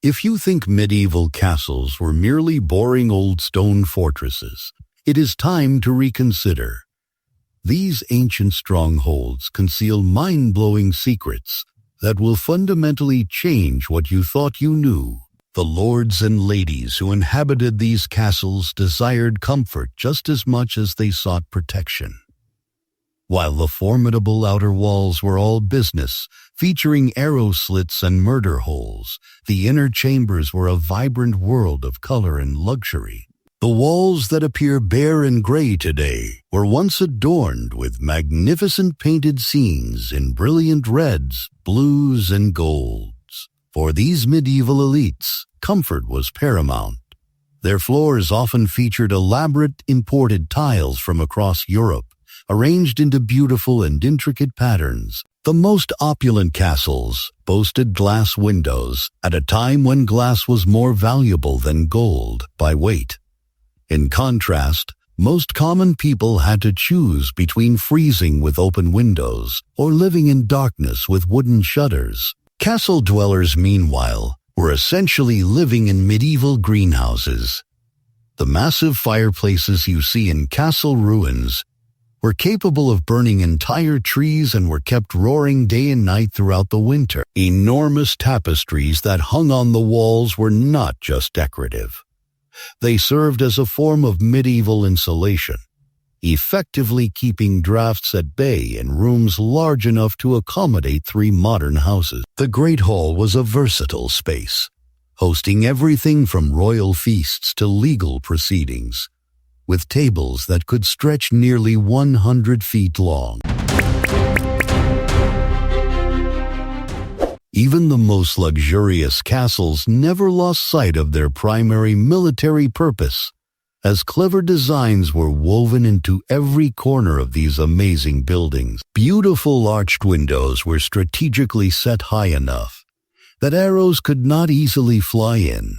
If you think medieval castles were merely boring old stone fortresses, it is time to reconsider. These ancient strongholds conceal mind-blowing secrets that will fundamentally change what you thought you knew. The lords and ladies who inhabited these castles desired comfort just as much as they sought protection. While the formidable outer walls were all business, featuring arrow slits and murder holes, the inner chambers were a vibrant world of color and luxury. The walls that appear bare and gray today were once adorned with magnificent painted scenes in brilliant reds, blues, and golds. For these medieval elites, comfort was paramount. Their floors often featured elaborate imported tiles from across Europe, arranged into beautiful and intricate patterns. The most opulent castles boasted glass windows at a time when glass was more valuable than gold by weight. In contrast, most common people had to choose between freezing with open windows or living in darkness with wooden shutters. Castle dwellers, meanwhile, were essentially living in medieval greenhouses. The massive fireplaces you see in castle ruins were capable of burning entire trees and were kept roaring day and night throughout the winter. Enormous tapestries that hung on the walls were not just decorative. They served as a form of medieval insulation, effectively keeping drafts at bay in rooms large enough to accommodate 3 modern houses. The Great Hall was a versatile space, hosting everything from royal feasts to legal proceedings, with tables that could stretch nearly 100 feet long. Even the most luxurious castles never lost sight of their primary military purpose, as clever designs were woven into every corner of these amazing buildings. Beautiful arched windows were strategically set high enough that arrows could not easily fly in,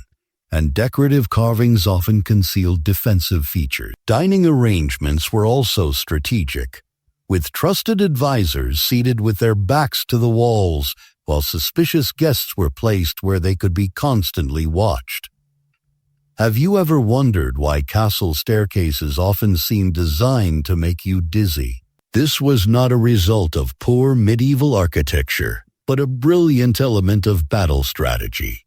and decorative carvings often concealed defensive features. Dining arrangements were also strategic, with trusted advisors seated with their backs to the walls, while suspicious guests were placed where they could be constantly watched. Have you ever wondered why castle staircases often seem designed to make you dizzy? This was not a result of poor medieval architecture, but a brilliant element of battle strategy.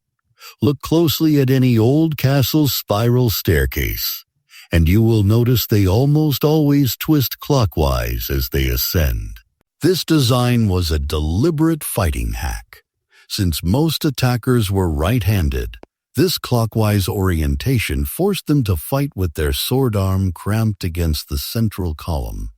Look closely at any old castle's spiral staircase, and you will notice they almost always twist clockwise as they ascend. This design was a deliberate fighting hack. Since most attackers were right-handed, this clockwise orientation forced them to fight with their sword arm cramped against the central column,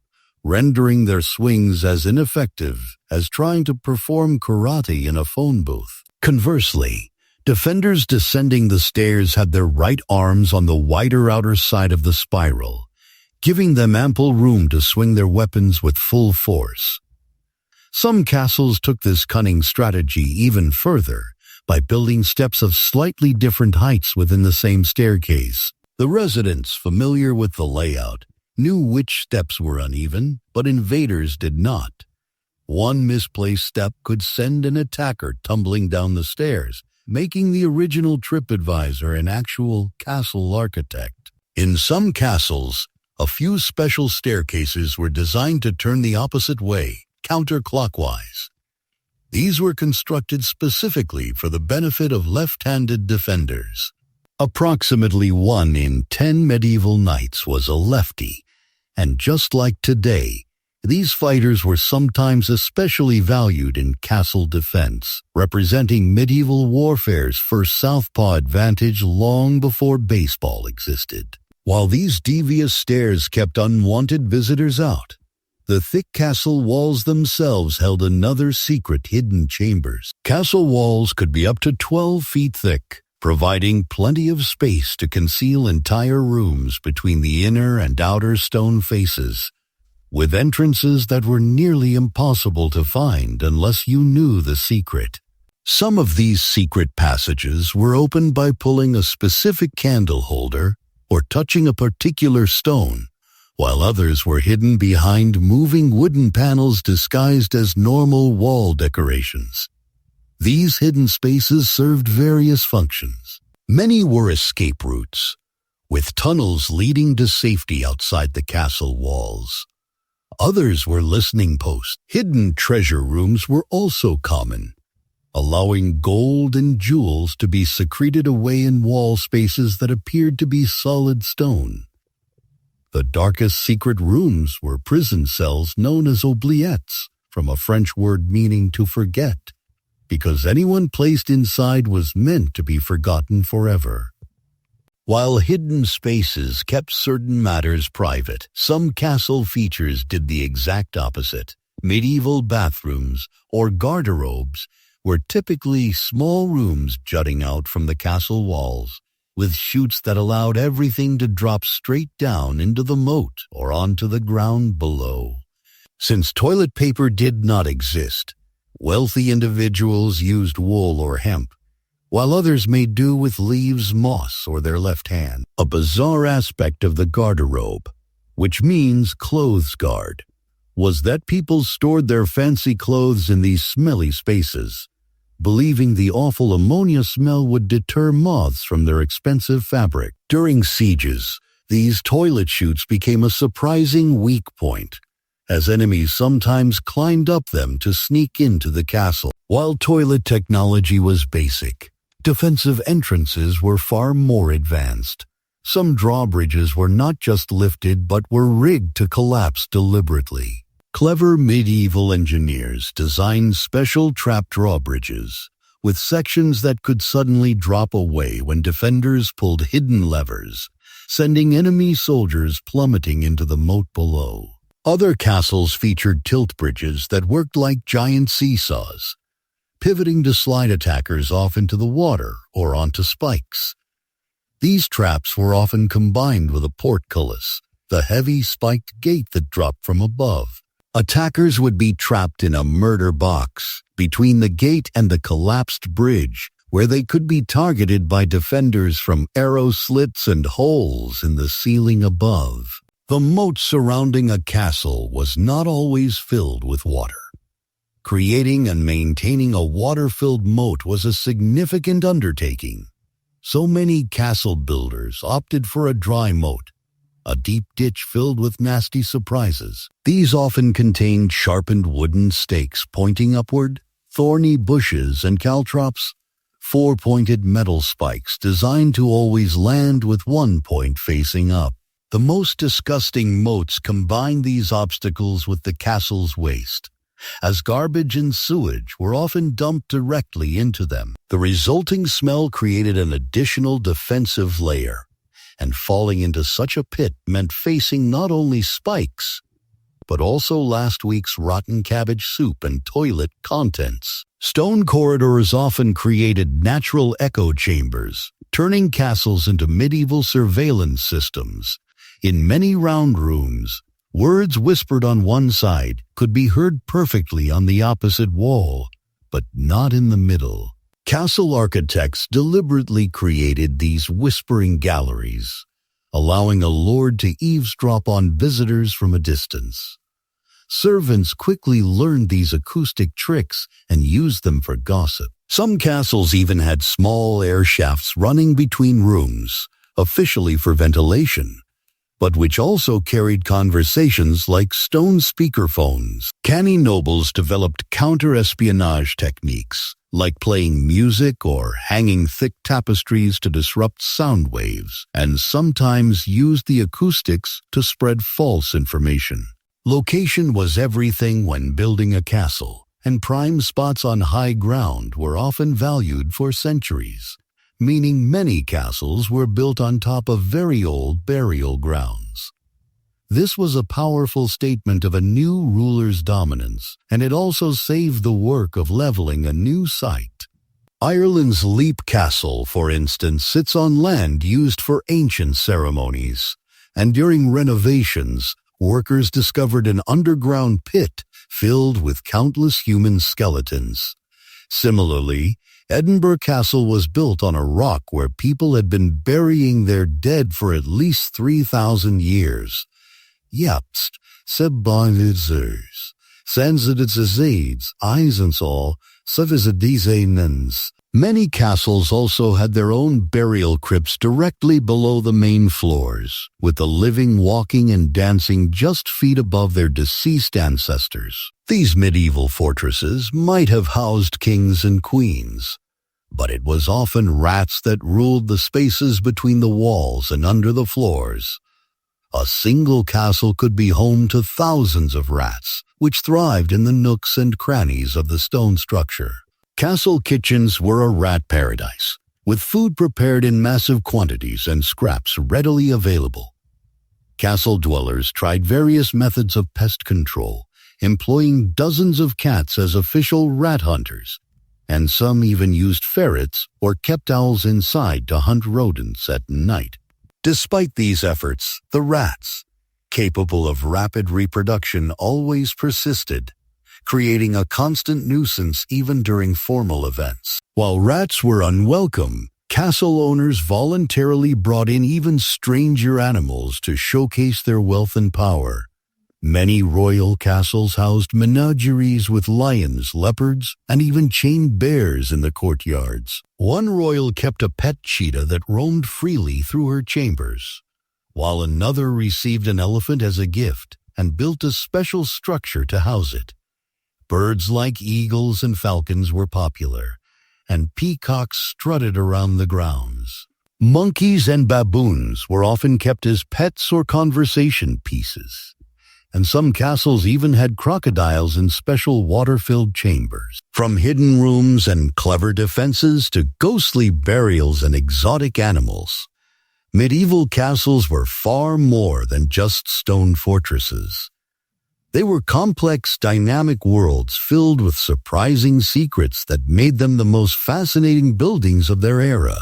rendering their swings as ineffective as trying to perform karate in a phone booth. Conversely, defenders descending the stairs had their right arms on the wider outer side of the spiral, giving them ample room to swing their weapons with full force. Some castles took this cunning strategy even further by building steps of slightly different heights within the same staircase. The residents, familiar with the layout, knew which steps were uneven, but invaders did not. One misplaced step could send an attacker tumbling down the stairs, making the original TripAdvisor an actual castle architect. In some castles, a few special staircases were designed to turn the opposite way, counterclockwise. These were constructed specifically for the benefit of left-handed defenders. Approximately 1 in 10 medieval knights was a lefty, and just like today, these fighters were sometimes especially valued in castle defense, representing medieval warfare's first southpaw advantage long before baseball existed. While these devious stairs kept unwanted visitors out, the thick castle walls themselves held another secret: hidden chambers. Castle walls could be up to 12 feet thick, providing plenty of space to conceal entire rooms between the inner and outer stone faces, with entrances that were nearly impossible to find unless you knew the secret. Some of these secret passages were opened by pulling a specific candle holder or touching a particular stone, while others were hidden behind moving wooden panels disguised as normal wall decorations. These hidden spaces served various functions. Many were escape routes, with tunnels leading to safety outside the castle walls. Others were listening posts. Hidden treasure rooms were also common, allowing gold and jewels to be secreted away in wall spaces that appeared to be solid stone. The darkest secret rooms were prison cells known as oubliettes, from a French word meaning to forget, because anyone placed inside was meant to be forgotten forever. While hidden spaces kept certain matters private, some castle features did the exact opposite. Medieval bathrooms, or garderobes, were typically small rooms jutting out from the castle walls, with chutes that allowed everything to drop straight down into the moat or onto the ground below. Since toilet paper did not exist, wealthy individuals used wool or hemp, while others made do with leaves, moss, or their left hand. A bizarre aspect of the garderobe, which means clothes guard, was that people stored their fancy clothes in these smelly spaces, believing the awful ammonia smell would deter moths from their expensive fabric. During sieges, these toilet chutes became a surprising weak point, as enemies sometimes climbed up them to sneak into the castle. While toilet technology was basic, defensive entrances were far more advanced. Some drawbridges were not just lifted but were rigged to collapse deliberately. Clever medieval engineers designed special trap drawbridges, with sections that could suddenly drop away when defenders pulled hidden levers, sending enemy soldiers plummeting into the moat below. Other castles featured tilt bridges that worked like giant seesaws, pivoting to slide attackers off into the water or onto spikes. These traps were often combined with a portcullis, the heavy spiked gate that dropped from above. Attackers would be trapped in a murder box between the gate and the collapsed bridge, where they could be targeted by defenders from arrow slits and holes in the ceiling above. The moat surrounding a castle was not always filled with water. Creating and maintaining a water-filled moat was a significant undertaking. So many castle builders opted for a dry moat, a deep ditch filled with nasty surprises. These often contained sharpened wooden stakes pointing upward, thorny bushes and caltrops, four-pointed metal spikes designed to always land with one point facing up. The most disgusting moats combined these obstacles with the castle's waste, as garbage and sewage were often dumped directly into them. The resulting smell created an additional defensive layer, and falling into such a pit meant facing not only spikes, but also last week's rotten cabbage soup and toilet contents. Stone corridors often created natural echo chambers, turning castles into medieval surveillance systems. In many round rooms, words whispered on one side could be heard perfectly on the opposite wall, but not in the middle. Castle architects deliberately created these whispering galleries, allowing a lord to eavesdrop on visitors from a distance. Servants quickly learned these acoustic tricks and used them for gossip. Some castles even had small air shafts running between rooms, officially for ventilation, but which also carried conversations like stone speakerphones. Canny nobles developed counter-espionage techniques, like playing music or hanging thick tapestries to disrupt sound waves, and sometimes used the acoustics to spread false information. Location was everything when building a castle, and prime spots on high ground were often valued for centuries, meaning many castles were built on top of very old burial grounds. This was a powerful statement of a new ruler's dominance, and it also saved the work of leveling a new site. Ireland's Leap Castle, for instance, sits on land used for ancient ceremonies, and during renovations, workers discovered an underground pit filled with countless human skeletons. Similarly, Edinburgh Castle was built on a rock where people had been burying their dead for at least 3,000 years. Yapst, sebeinizers, sensitzes aids, eisensal, Civilizations. Many castles also had their own burial crypts directly below the main floors, with the living walking and dancing just feet above their deceased ancestors. These medieval fortresses might have housed kings and queens, but it was often rats that ruled the spaces between the walls and under the floors. A single castle could be home to thousands of rats, which thrived in the nooks and crannies of the stone structure. Castle kitchens were a rat paradise, with food prepared in massive quantities and scraps readily available. Castle dwellers tried various methods of pest control, employing dozens of cats as official rat hunters, and some even used ferrets or kept owls inside to hunt rodents at night. Despite these efforts, the rats, capable of rapid reproduction, always persisted, creating a constant nuisance even during formal events. While rats were unwelcome, castle owners voluntarily brought in even stranger animals to showcase their wealth and power. Many royal castles housed menageries with lions, leopards, and even chained bears in the courtyards. One royal kept a pet cheetah that roamed freely through her chambers, while another received an elephant as a gift and built a special structure to house it. Birds like eagles and falcons were popular, and peacocks strutted around the grounds. Monkeys and baboons were often kept as pets or conversation pieces, and some castles even had crocodiles in special water-filled chambers. From hidden rooms and clever defenses to ghostly burials and exotic animals, medieval castles were far more than just stone fortresses. They were complex, dynamic worlds filled with surprising secrets that made them the most fascinating buildings of their era.